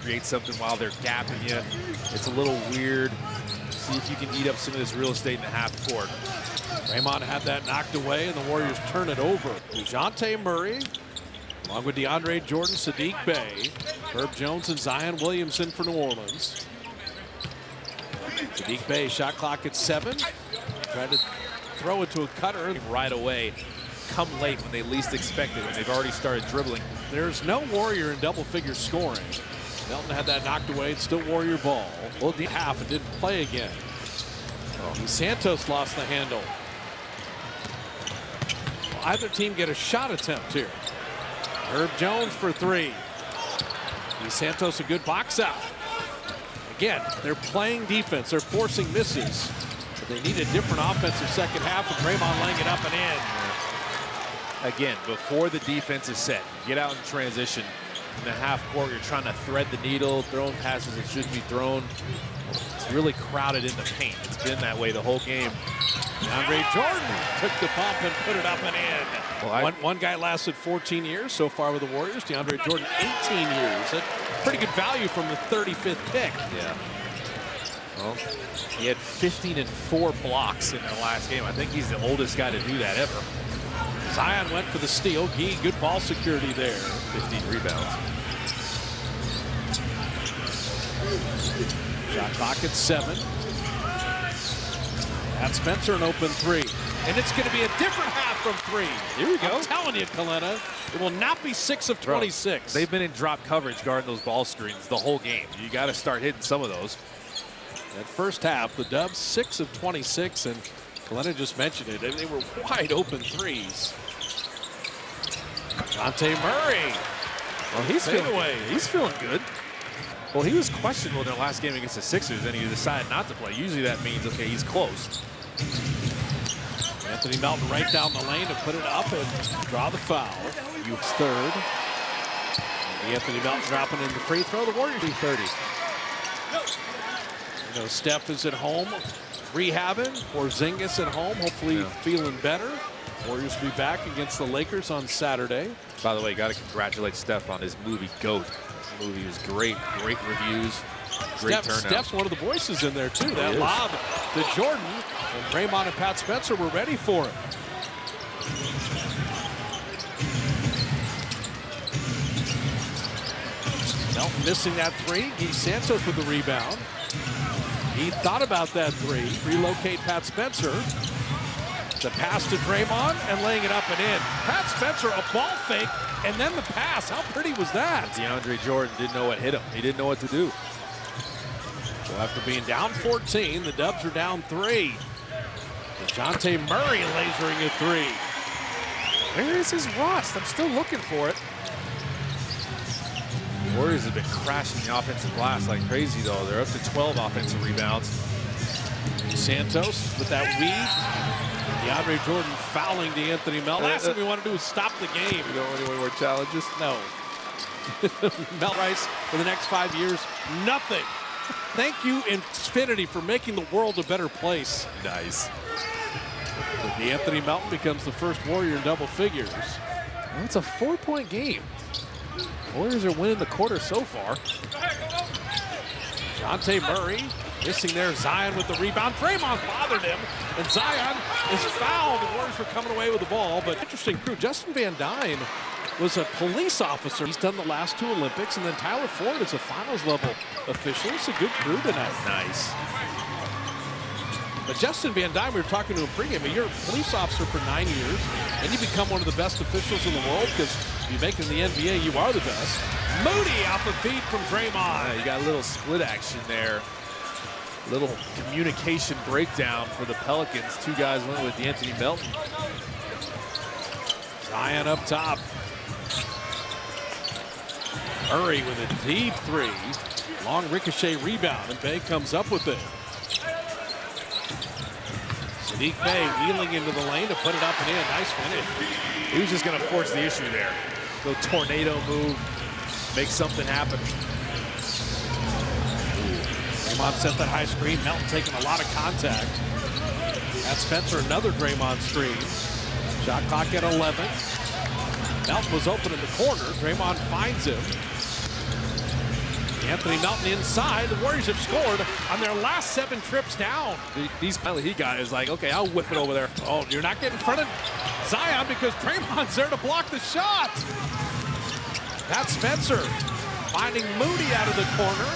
Create something while they're gapping you. It's a little weird. See if you can eat up some of this real estate in the half court. Draymond had that knocked away, and the Warriors turn it over. DeJounte Murray, along with DeAndre Jordan, Saddiq Bey, Herb Jones, and Zion Williamson for New Orleans. Saddiq Bey, shot clock at 7. Tried to throw it to a cutter. Right away, come late when they least expect it, when they've already started dribbling. There's no Warrior in double figure scoring. Melton had that knocked away. It's still Warrior ball. Well, the half, it didn't play again. Santos lost the handle. Well, either team get a shot attempt here. Herb Jones for 3. Santos a good box out. Again, they're playing defense. They're forcing misses. But they need a different offensive second half with Draymond laying it up and in. Again, before the defense is set, get out in transition. In the half court, you're trying to thread the needle, throwing passes that shouldn't be thrown. It's really crowded in the paint. It's been that way the whole game. DeAndre Jordan took the bump and put it up and in. Well, one guy lasted 14 years so far with the Warriors. DeAndre Jordan, 18 years. That's pretty good value from the 35th pick. Yeah. Well, he had 15 and 4 blocks in their last game. I think he's the oldest guy to do that ever. Zion went for the steal. Gee, good ball security there. 15 rebounds. Shot clock at 7. Pat Spencer an open 3. And it's going to be a different half from 3. Here we go. I'm telling you, Kalena, it will not be 6 of 26. Bro, they've been in drop coverage guarding those ball screens the whole game. You got to start hitting some of those. That first half, the Dubs 6 of 26, and Kalena just mentioned it. They were wide open threes. DeJounte Murray. Well, he's feeling good. Well, he was questionable in their last game against the Sixers, and he decided not to play. Usually that means, okay, he's close. Anthony Melton right down the lane to put it up and draw the foul. Yuke's third. And Anthony Melton dropping in the free throw. The Warriors do 30. You know, Steph is at home rehabbing. Porzingis at home, hopefully feeling better. Warriors will be back against the Lakers on Saturday. By the way, got to congratulate Steph on his movie GOAT. The movie was great. Great reviews. Great turnout. Steph's one of the voices in there, too. That lob to Jordan. And Draymond and Pat Spencer were ready for it. Melton missing that 3. Guy Santos with the rebound. He thought about that 3. Relocate Pat Spencer. The pass to Draymond and laying it up and in. Pat Spencer, a ball fake, and then the pass. How pretty was that? DeAndre Jordan didn't know what hit him. He didn't know what to do. So after being down 14, the Dubs are down 3. DeJounte Murray lasering a 3. Where is his rust? I'm still looking for it. The Warriors have been crashing the offensive glass like crazy, though. They're up to 12 offensive rebounds. Santos with that weave. DeAndre Jordan fouling to Anthony Melton. Last thing we want to do is stop the game. You don't want any more challenges? No. Mel Rice for the next 5 years, nothing. Thank you, Xfinity, for making the world a better place. Nice. Anthony Melton becomes the first Warrior in double figures. Well, it's a 4-point game. Warriors are winning the quarter so far. DeJounte Murray missing there. Zion with the rebound. Draymond bothered him, and Zion is fouled. The Warriors were coming away with the ball, but interesting crew. Justin Van Dyne was a police officer. He's done the last 2 Olympics, and then Tyler Ford is a finals level official. It's a good crew tonight. Nice. But Justin Van Dyne, we were talking to him pregame, but you're a police officer for 9 years, and you become one of the best officials in the world because you make it in the NBA, you are the best. Moody off the feed from Draymond. Yeah, you got a little split action there. Little communication breakdown for the Pelicans. 2 guys went with Anthony Melton. Zion up top. Murray with a deep 3. Long ricochet rebound, and Bey comes up with it. Saddiq Bey wheeling into the lane to put it up and in. Nice finish. He was just going to force the issue there. Go tornado move, make something happen. Draymond set that high screen. Melton taking a lot of contact. Pat Spencer, another Draymond screen. Shot clock at 11. Melton was open in the corner. Draymond finds him. Anthony Melton inside. The Warriors have scored on their last 7 trips down. These penalty he got is like, okay, I'll whip it over there. Oh, you're not getting in front of Zion because Draymond's there to block the shot. That's Spencer finding Moody out of the corner.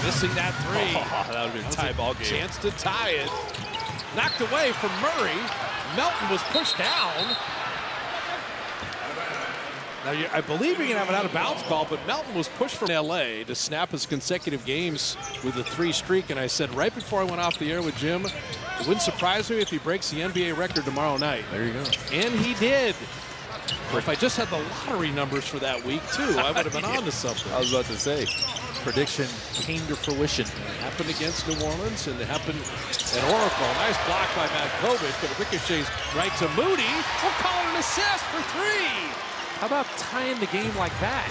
Missing that 3. Oh, that would have been a tie ball game. Chance to tie it. Knocked away from Murray. Melton was pushed down. Now, I believe you can have an out-of-bounds call, but Melton was pushed from L.A. to snap his consecutive games with a 3 streak. And I said right before I went off the air with Jim, it wouldn't surprise me if he breaks the NBA record tomorrow night. There you go. And he did. Or if I just had the lottery numbers for that week, too, I would have been on to something. I was about to say, prediction came to fruition. It happened against New Orleans, and it happened at Oracle. Nice block by Matkovic, but it ricochets right to Moody. We'll call it an assist for 3. How about tying the game like that?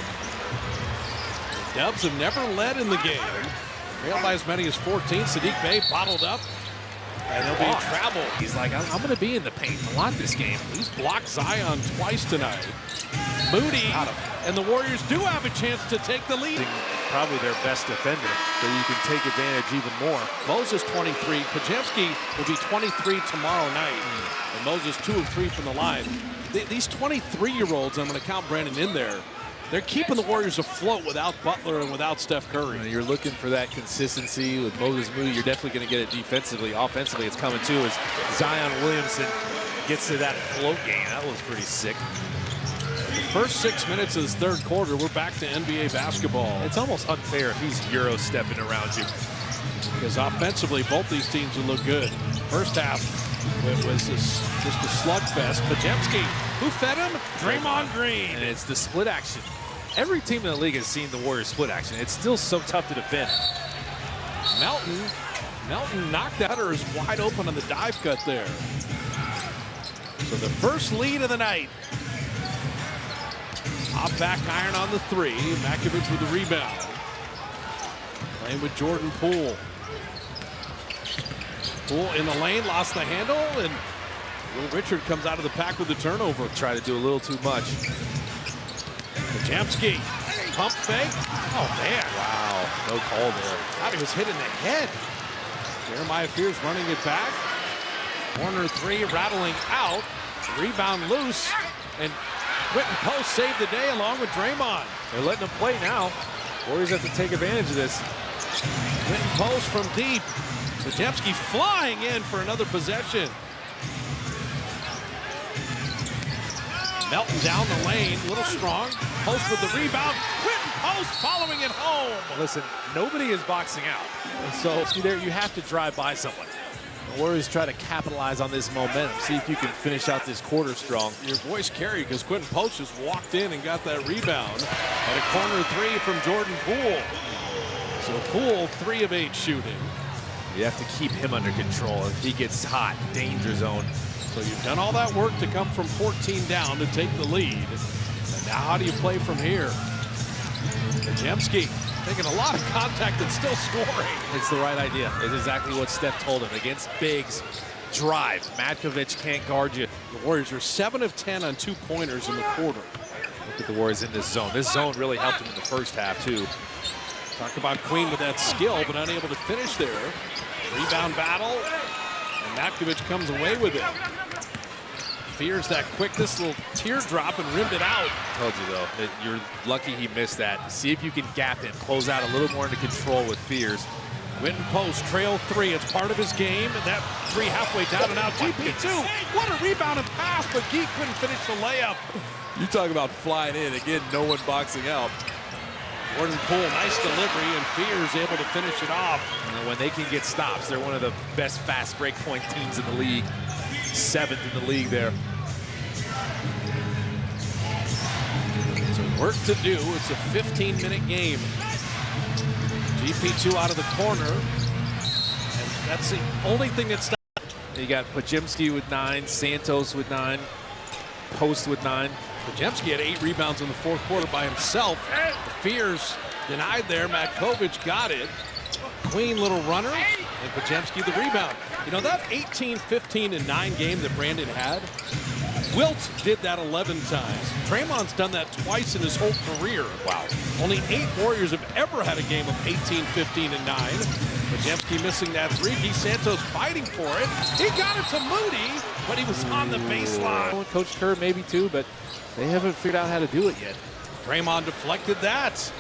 The Dubs have never led in the game. Trailed by as many as 14. Sadiq Bey bottled up. And he'll be in travel. He's like, I'm going to be in the paint a lot this game. He's blocked Zion twice tonight. Moody and the Warriors do have a chance to take the lead. Probably their best defender, so you can take advantage even more. Moses 23. Pajemski will be 23 tomorrow night. And Moses 2 of 3 from the line. These 23-year-olds, I'm going to count Brandon in there, they're keeping the Warriors afloat without Butler and without Steph Curry. You're looking for that consistency with Moses Moody. You're definitely going to get it defensively. Offensively, it's coming too as Zion Williamson gets to that float game. That was pretty sick. The first 6 minutes of this 3rd quarter, we're back to NBA basketball. It's almost unfair if he's Euro stepping around you. Because offensively, both these teams will look good. First half, it was just a slugfest. Pajemski, who fed him? Draymond Green. And it's the split action. Every team in the league has seen the Warriors split action. It's still so tough to defend. Melton knocked at her is wide open on the dive cut there. So the first lead of the night. Off back iron on the 3. Matkovic with the rebound. Playing with Jordan Poole. Poole in the lane, lost the handle, and Will Richard comes out of the pack with the turnover. Try to do a little too much. Pajemski, pump fake. Oh, man. Wow, no call there. Thought he was hit in the head. Jeremiah Fears running it back. Corner 3, rattling out. Rebound loose, and Quentin Post saved the day along with Draymond. They're letting them play now. Warriors have to take advantage of this. Quentin Post from deep. Pajemski flying in for another possession. Melton down the lane, a little strong. Post with the rebound. Quentin Post following it home. Listen, nobody is boxing out. And so there you have to drive by someone. The Warriors try to capitalize on this momentum. See if you can finish out this quarter strong. Your voice carried because Quentin Post just walked in and got that rebound. And a corner 3 from Jordan Poole. So Poole 3 of 8 shooting. You have to keep him under control. If he gets hot, danger zone. So you've done all that work to come from 14 down to take the lead. And now how do you play from here? Pajemski taking a lot of contact and still scoring. It's the right idea. It's exactly what Steph told him. Against bigs, drive. Matkovic can't guard you. The Warriors are 7 of 10 on 2-pointers in the quarter. Look at the Warriors in this zone. This zone really helped them in the first half, too. Talk about Queen with that skill, but unable to finish there. Rebound battle, and Matkovic comes away with it. Fears that quickness, little teardrop, and rimmed it out. I told you, though, that you're lucky he missed that. See if you can gap him, close out a little more into control with Fears. Quentin Post, trail 3. It's part of his game, and that 3 halfway down and out. GP2, what a rebound and pass, but Geek couldn't finish the layup. You talk about flying in. Again, no one boxing out. Jordan Poole, nice delivery, and Fears able to finish it off. And when they can get stops, they're one of the best fast break point teams in the league. 7th in the league there. So work to do. It's a 15-minute game. GP2 out of the corner. And that's the only thing that's stopped. You got Pajemski with 9, Santos with 9, Post with 9. Pajemski had 8 rebounds in the 4th quarter by himself. Fears denied there. Matkovic got it. Queen little runner, and Pajemski the rebound. You know, that 18, 15, and 9 game that Brandon had, Wilt did that 11 times. Draymond's done that twice in his whole career. Wow. Only 8 Warriors have ever had a game of 18, 15, and 9. Podziemski missing that 3. Guy Santos fighting for it. He got it to Moody, but he was on the baseline. Coach Kerr maybe too, but they haven't figured out how to do it yet. Draymond deflected that.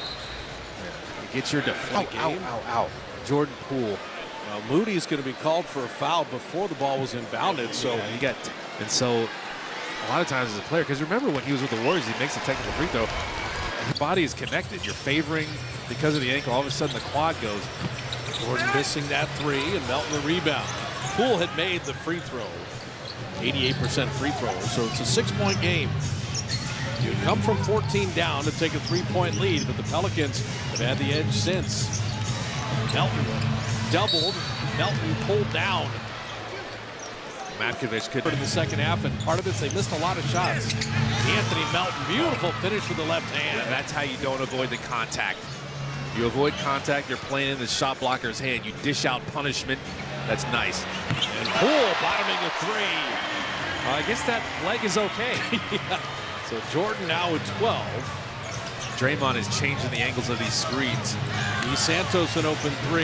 Get your deflect game. Ow. Jordan Poole. Moody's going to be called for a foul before the ball was inbounded. So he got, and so a lot of times as a player, because remember when he was with the Warriors, he makes a technical free throw. Your body is connected. You're favoring because of the ankle. All of a sudden the quad goes. Jordan missing that 3 and Melton the rebound. Poole had made the free throw. 88% free thrower, so it's a 6-point game. You come from 14 down to take a 3-point lead, but the Pelicans have had the edge since. Melton doubled. Melton pulled down. Matkovic could in the second half, and part of it is they missed a lot of shots. Anthony Melton, beautiful finish with the left hand. That's how you don't avoid the contact. You avoid contact, you're playing in the shot blocker's hand. You dish out punishment. That's nice. And Poole bottoming a 3. I guess that leg is okay. Yeah. So Jordan now with 12. Draymond is changing the angles of these screens. Guy Santos an open 3.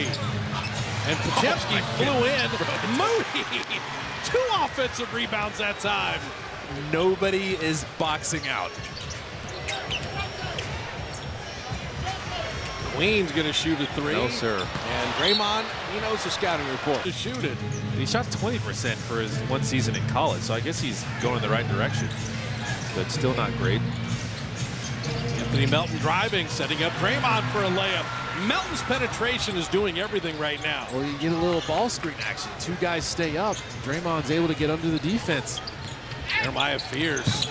And Podziemski flew in. Moody, 2 offensive rebounds that time. Nobody is boxing out. Queen's going to shoot a 3. No, sir. And Draymond, he knows the scouting report to shoot it. He shot 20% for his 1 season in college, so I guess he's going in the right direction, but still not great. Anthony Melton driving, setting up Draymond for a layup. Melton's penetration is doing everything right now. Or you get a little ball screen action. 2 guys stay up. Draymond's able to get under the defense. Jeremiah Fears.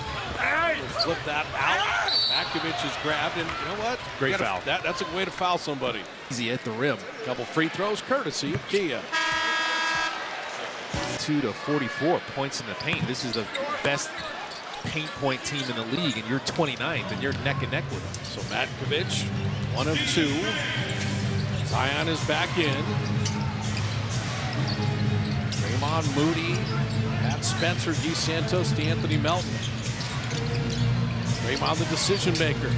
Flip that out. Matkovic is grabbed, and you know what? Great foul. That's a way to foul somebody. Easy at the rim. Couple free throws courtesy of Kia. 2 to 44 points in the paint. This is the best paint point team in the league, and you're 29th, and you're neck and neck with them. So Matkovic, 1 of 2. Zion is back in. Draymond, Moody, Pat Spencer, Guy Santos, Anthony Melton. Draymond the decision maker.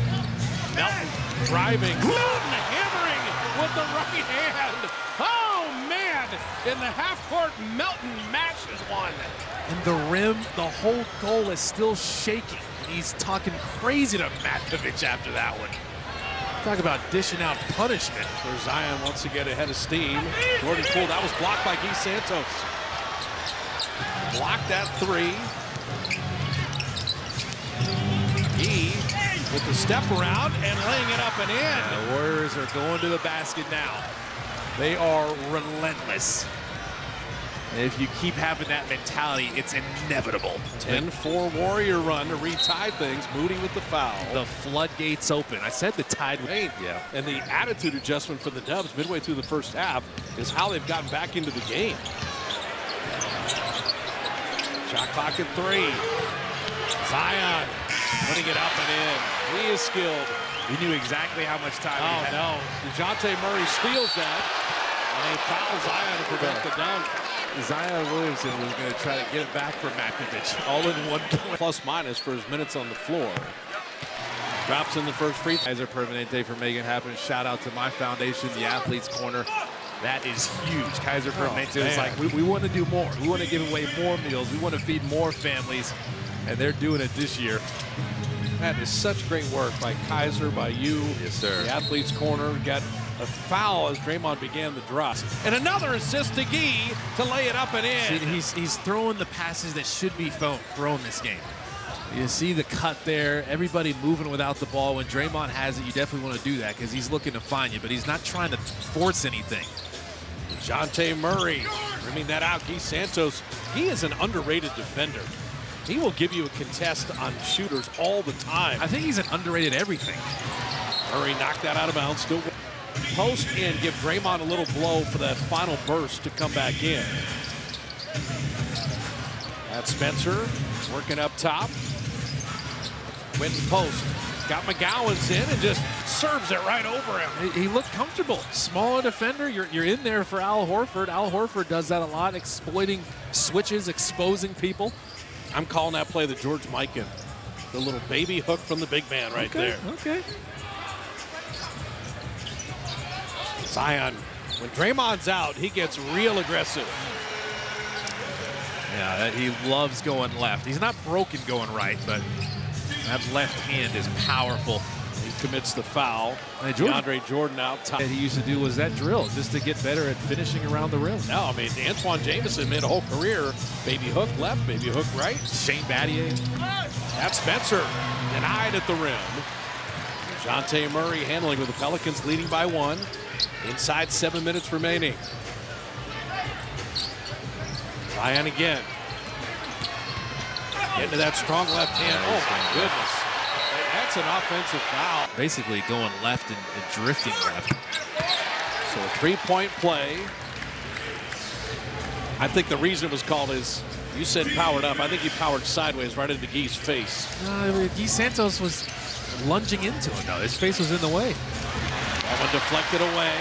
Melton driving. Melton hammering with the right hand. Oh, man. In the half court, Melton matches one. And the rim, the whole goal is still shaking. He's talking crazy to Matkovic after that one. Talk about dishing out punishment. Where Zion wants to get ahead of steam. Jordan Poole, that was blocked by Guy Santos. Blocked that 3. Guy with the step around and laying it up and in. The Warriors are going to the basket now. They are relentless. And if you keep having that mentality, it's inevitable. 10-4 Warrior run to retie things. Moody with the foul. The floodgates open. I said the tide would. Yeah. And the attitude adjustment for the Dubs midway through the first half is how they've gotten back into the game. Shot clock at 3. Zion putting it up and in. He is skilled. He knew exactly how much time he had. No. DeJounte Murray steals that. And they foul Zion to prevent the dunk. Zion Williamson was going to try to get it back for Matkovic. All in one point. Plus minus for his minutes on the floor. Drops in the first free throw. Kaiser Permanente for making it happen. Shout out to my foundation, the Athletes Corner. That is huge. Kaiser Permanente is like, we want to do more. We want to give away more meals. We want to feed more families. And they're doing it this year. That is such great work by Kaiser, by you. Yes, sir. The Athletes Corner got a foul as Draymond began the draw. And another assist to Guy to lay it up and in. See, he's throwing the passes that should be thrown this game. You see the cut there. Everybody moving without the ball. When Draymond has it, you definitely want to do that because he's looking to find you, but he's not trying to force anything. DeJounte Murray rimming that out. Guy Santos, he is an underrated defender. He will give you a contest on shooters all the time. I think he's an underrated everything. Murray knocked that out of bounds. Still post in, give Draymond a little blow for that final burst to come back in. That's Spencer working up top. Quentin post. Got McGowan's in and just serves it right over him. He looked comfortable. Smaller defender, you're in there for Al Horford. Al Horford does that a lot, exploiting switches, exposing people. I'm calling that play the George Mikan. The little baby hook from the big man right there. Okay. Zion, when Draymond's out, he gets real aggressive. Yeah, he loves going left. He's not broken going right, but that left hand is powerful. He commits the foul. Hey, DeAndre Jordan out top. That he used to do was that drill just to get better at finishing around the rim. No, I mean, Antoine Jameson made a whole career. Baby hook left, baby hook right. Shane Battier. That's Spencer, denied at the rim. Dejounte Murray handling with the Pelicans leading by 1. Inside 7 minutes remaining. Zion again. Into that strong left hand. Oh my goodness. That's an offensive foul. Basically going left and drifting left. So a 3-point play. I think the reason it was called is, you said powered up. I think he powered sideways right into Gee's face. Guy Santos was lunging into him. No, his face was in the way. That one deflected away.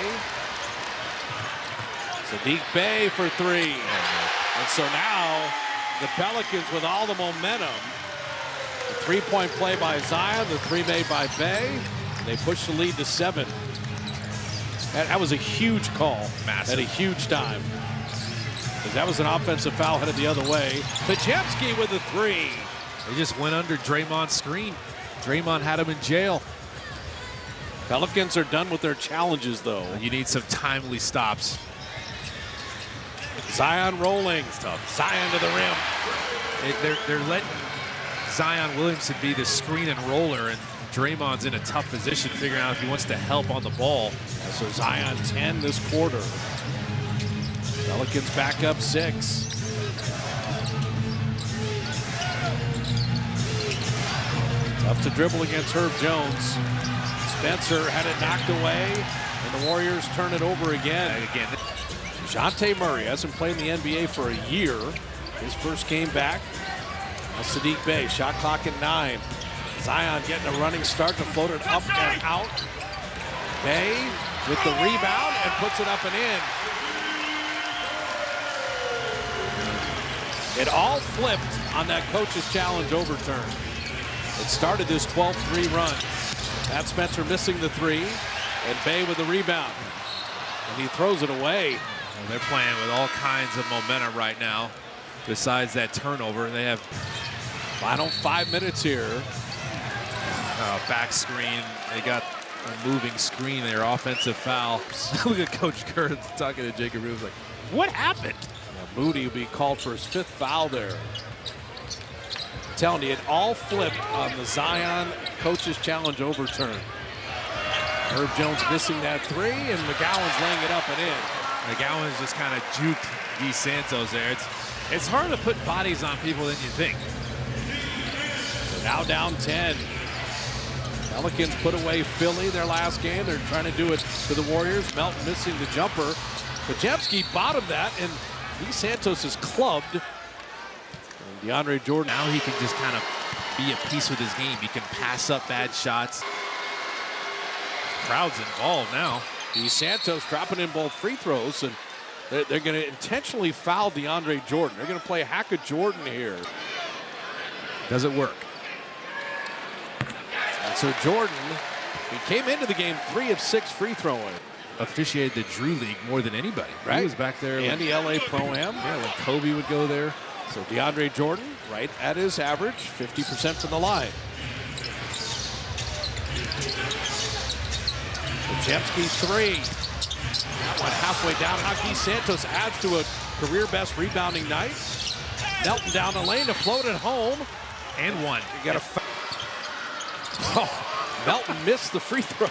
Saddiq Bey for 3. And so now the Pelicans with all the momentum. The 3-point play by Zion, the 3 made by Bey. They push the lead to 7. That was a huge call. Massive. At a huge time. That was an offensive foul headed the other way. Podziemski with the 3. They just went under Draymond's screen. Draymond had him in jail. Pelicans are done with their challenges, though. You need some timely stops. Zion rolling. Zion to the rim. They're letting Zion Williamson be the screen and roller, and Draymond's in a tough position figuring out if he wants to help on the ball. So Zion 10 this quarter. Pelicans back up 6. Tough to dribble against Herb Jones. Spencer had it knocked away, and the Warriors turn it over again. Dejounte Murray hasn't played in the NBA for a year. His first game back. Now Saddiq Bey, shot clock at 9. Zion getting a running start to float it up and out. Bey with the rebound and puts it up and in. It all flipped on that coach's challenge overturn. It started this 12-3 run. That's Spencer missing the 3, and Bey with the rebound. And he throws it away. Well, they're playing with all kinds of momentum right now. Besides that turnover, they have final 5 minutes here. Back screen. They got a moving screen there. Offensive foul. Look at Coach Kerr talking to Jacob Rubin like, what happened? Now Moody will be called for his 5th foul there. I'm telling you, it all flipped on the Zion coach's challenge overturn. Herb Jones missing that 3, and McGowan's laying it up and in. McGowan's just kind of juked Guy Santos there. It's hard to put bodies on people than you think. So now down 10. Pelicans put away Philly their last game. They're trying to do it to the Warriors. Melton missing the jumper. Podziemski bottomed that, and Guy Santos is clubbed. And DeAndre Jordan. Now he can just kind of be at peace with his game. He can pass up bad shots. Crowd's involved now. Guy Santos dropping in both free throws, and they're going to intentionally foul DeAndre Jordan. They're going to play a hack of Jordan here. Does it work? And so Jordan, he came into the game 3 of 6 free throwing. Officiated the Drew League more than anybody. Right. He was back there. And the LA Pro-Am. Yeah, when Kobe would go there. So DeAndre Jordan, right at his average, 50% from the line. Podziemski 3. That one halfway down. Guy Santos adds to a career-best rebounding night. Melton down the lane to float it home. And one. You got a Melton missed the free throw.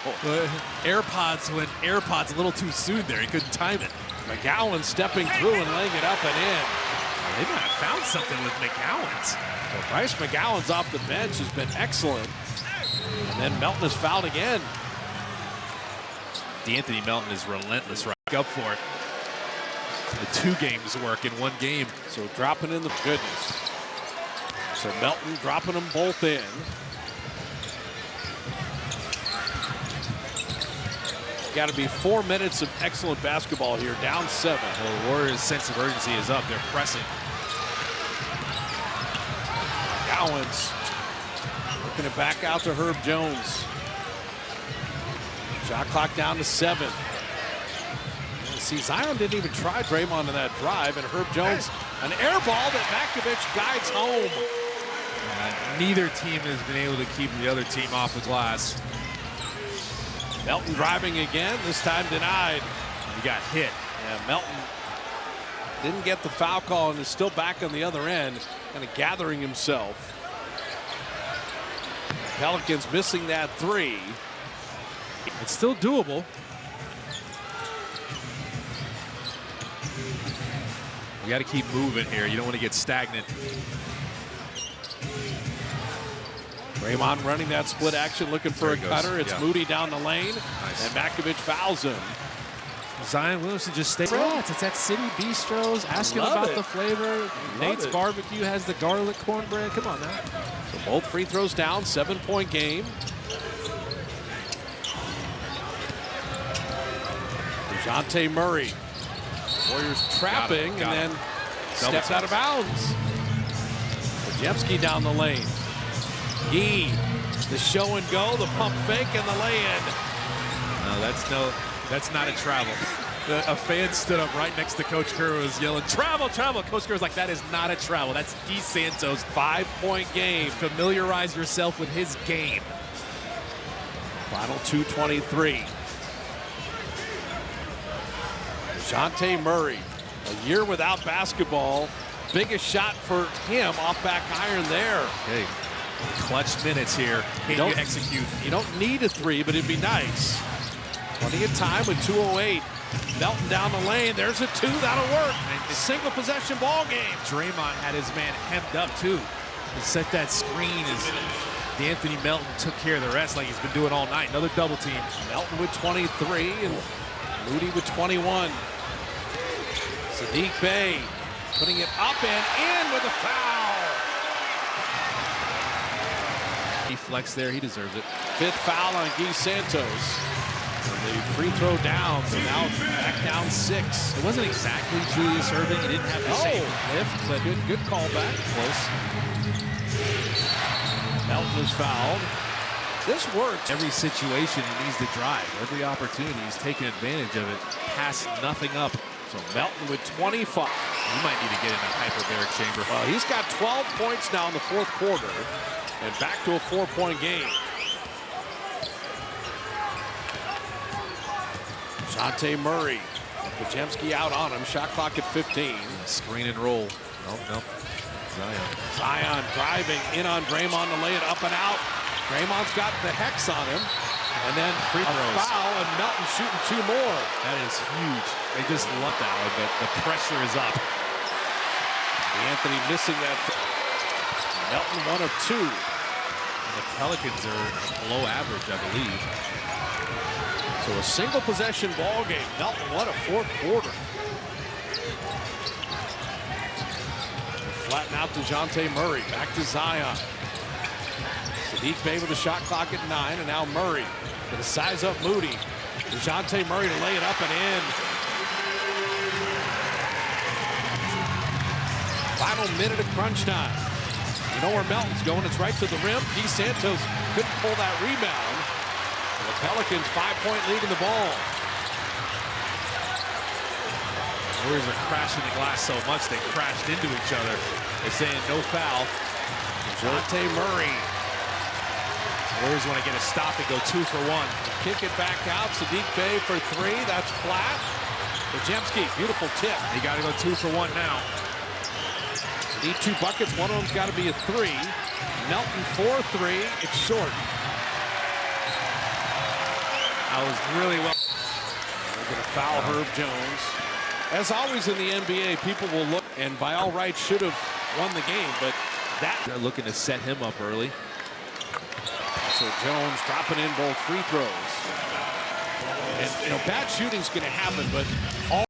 AirPods went AirPods a little too soon there. He couldn't time it. McGowan stepping through and laying it up and in. They might have found something with McGowan's. So Bryce McGowan's off the bench has been excellent. And then Melton is fouled again. D'Anthony Melton is relentless right up for it. The 2 games work in 1 game. So dropping in the goodness. So Melton dropping them both in. Got to be 4 minutes of excellent basketball here, down 7. Well, the Warriors' sense of urgency is up. They're pressing. Gowans working it back out to Herb Jones. Shot clock down to 7. See, Zion didn't even try Draymond in that drive, and Herb Jones, an air ball that Makovich guides home. Neither team has been able to keep the other team off the glass. Melton driving again, this time denied. He got hit. Yeah, Melton didn't get the foul call and is still back on the other end, kind of gathering himself. Pelicans missing that 3. It's still doable. You got to keep moving here. You don't want to get stagnant. Draymond running that split action, looking for a cutter. It's Moody down the lane, nice. And Makovich fouls him. Zion Williamson just stays. It's at City Bistros. Ask him about the flavor. Nate's Barbecue has the garlic cornbread. Come on now. So both free throws down, 7-point game. DeJounte Murray. Warriors trapping and then steps out of bounds. Podziemski down the lane. Gee, the show and go, the pump fake, and the lay-in. No, that's not a travel. A fan stood up right next to Coach Kerr, was yelling, "Travel, travel!" Coach Kerr was like, "That is not a travel. That's DeSantos' 5-point game." Familiarize yourself with his game. Final 2:23. DeJounte Murray, a year without basketball. Biggest shot for him off back iron there. Hey, clutch minutes here. Can you execute? You don't need a 3, but it'd be nice. Plenty of time with 2:08. Melton down the lane. There's a 2. That'll work. Single possession ball game. Draymond had his man hemmed up too. He set that screen as D'Anthony Melton took care of the rest like he's been doing all night. Another double team. Melton with 23 and Moody with 21. Sadiq Bey putting it up and in with a foul. He flexed there. He deserves it. 5th foul on Guy Santos. And the free throw down, so now back down 6. It wasn't exactly Julius Erving. He didn't have the same lift, but good call back. Close. Melton is fouled. This works. Every situation he needs to drive. Every opportunity he's taking advantage of it. Pass nothing up. So Melton with 25. You might need to get in a hyperbaric chamber. He's got 12 points now in the 4th quarter and back to a 4-point game. DeJounte Murray. Podziemski out on him. Shot clock at 15. Screen and roll. Nope. Zion driving in on Draymond to lay it up and out. Draymond's got the hex on him. And then free throws. Foul, and Melton shooting 2 more. That is huge. They just love that one, but the pressure is up. Anthony missing that. Melton 1 of 2. And the Pelicans are below average, I believe. So a single possession ball game. Melton won a 4th quarter. Flatten out DeJounte Murray. Back to Zion. Sadiq Bey with the shot clock at 9, and now Murray going to size up Moody. DeJounte Murray to lay it up and in. Final minute of crunch time. You know where Melton's going. It's right to the rim. DeSantos couldn't pull that rebound. The Pelicans 5-point lead in the ball. Warriors are crashing the glass so much they crashed into each other. They're saying no foul. DeJounte Murray. Warriors want to get a stop and go 2 for 1. Kick it back out. Sadiq Bey for 3. That's flat. Podziemski, beautiful tip. You got to go 2 for 1 now. Need 2 buckets. One of them's got to be a 3. Melton 4-3. It's short. That was really well. They're going to foul Herb Jones. As always in the NBA, people will look and by all rights should have won the game, but they're looking to set him up early. So Jones dropping in both free throws. And bad shooting's going to happen, but all